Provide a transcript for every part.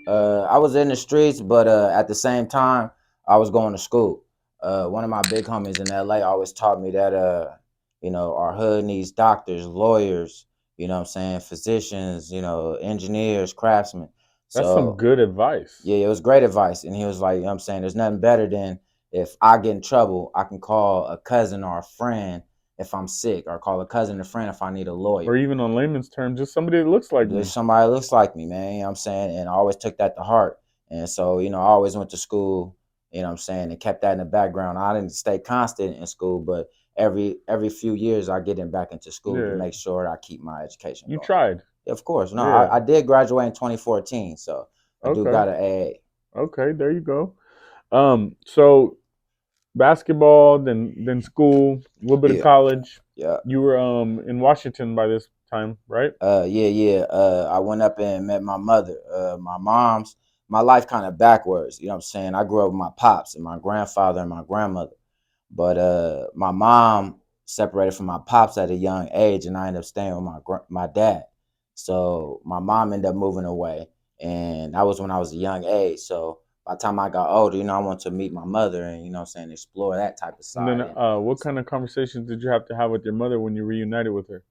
I was in the streets, but at the same time, I was going to school. One of my big homies in LA always taught me that our hood needs doctors, lawyers, what I'm saying, physicians, engineers, craftsmen. That's some So good advice. yeah, it was great advice. And he was like, what I'm saying, there's nothing better than if I get in trouble, I can call a cousin or a friend if I'm sick, or call a cousin or friend if I need a Or lawyer. even on layman's terms, just somebody that looks like There's me. somebody that looks like me, man. You know what I'm saying? And I always took that to heart. And so, I always went to school, what I'm saying, and kept that in the background. I didn't stay constant in school, but every few years I get in back into school to Yeah. make sure I keep my education You going. tried. Of course. No, Yeah. I did graduate in 2014, so I do Okay. got an AA. Okay, there you go. So basketball, then school, a little bit of Yeah, college. yeah. You were in Washington by this time, right? Yeah. I went up and met my mother. My life kind of backwards. You know what I'm saying? I grew up with my pops and my grandfather and my grandmother. But my mom separated from my pops at a young age, and I ended up staying with my dad. So my mom ended up moving away, and that was when I was a young age. So by the time I got older, I wanted to meet my mother and what I'm saying, explore that type of And then, side. And what kind of conversations did you have to have with your mother when you reunited with her?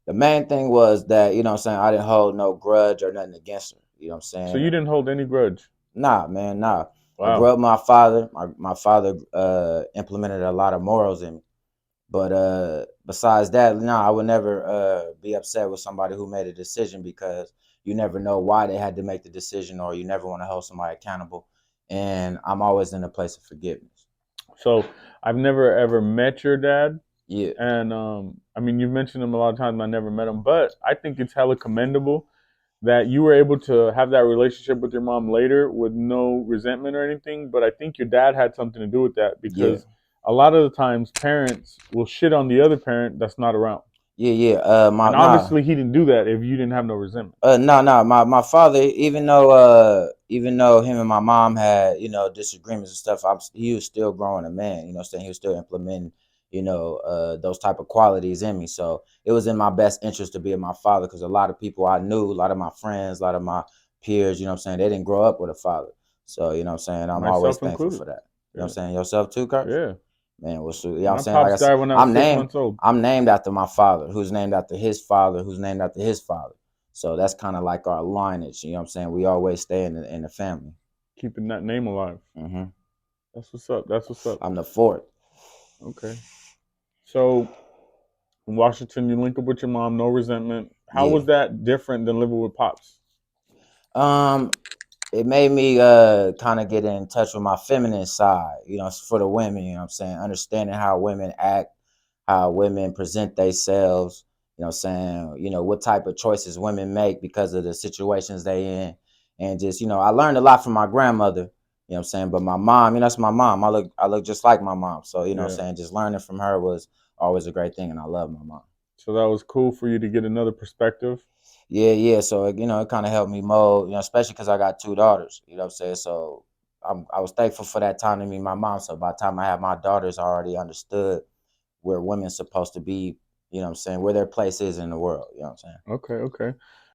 the main thing was that what I'm saying, I didn't hold no grudge or nothing against her. You know what I'm So saying? you didn't hold any grudge. Nah, man, nah. I grew Wow. up with my father. My father implemented a lot of morals in me. But besides that, no, I would never be upset with somebody who made a decision, because you never know why they had to make the decision, or you never want to hold somebody accountable. And I'm always in a place of forgiveness. So I've never ever met your dad, Yeah, and I mean you've mentioned him a lot of times. I never met him, but I think it's hella commendable that you were able to have that relationship with your mom later with no resentment or anything. But I think your dad had something to do with that yeah, because a lot of the times parents will shit on the other parent that's not around. yeah. And obviously he didn't do that if you didn't have no resentment. No. My father, even though him and my mom had disagreements and stuff, he was still growing a man. You know, what I'm saying, he was still implementing those type of qualities in me. So it was in my best interest to be with my father, because a lot of people I knew, a lot of my friends, a lot of my peers, what I'm saying, they didn't grow up with a father. So what I'm saying, I'm always Myself thankful included. for that. You know what I'm Yeah. saying, yourself too, Kurt. Yeah. Man, what's I'm My saying, like pops I said, died when I was 6 months old. I'm named after my father, who's named after his father, who's named after his father. So that's kind of like our lineage. You know what I'm saying? We always stay in the family. Keeping that name alive. hmm That's what's up. That's what's up. I'm the fourth. Okay. So in Washington, you link up with your mom, no resentment. How Yeah. was that different than living with pops? Um, it made me kind of get in touch with my feminine side, for the women, what I'm saying, understanding how women act, how women present themselves, what I'm saying, what type of choices women make because of the situations they in. And just, I learned a lot from my grandmother, what I'm saying, but my mom, that's my mom. I look just like my mom. So, what I'm Yeah. saying, just learning from her was always a great thing, and I love my mom. So that was cool for you to get another perspective. Yeah. So it kind of helped me mold, especially because I got two daughters. You know what I'm saying? So I was thankful for that time to meet my mom. So by the time I had my daughters, I already understood where women's supposed to be. You know what I'm saying? Where their place is in the world. You know what I'm saying? Okay, okay.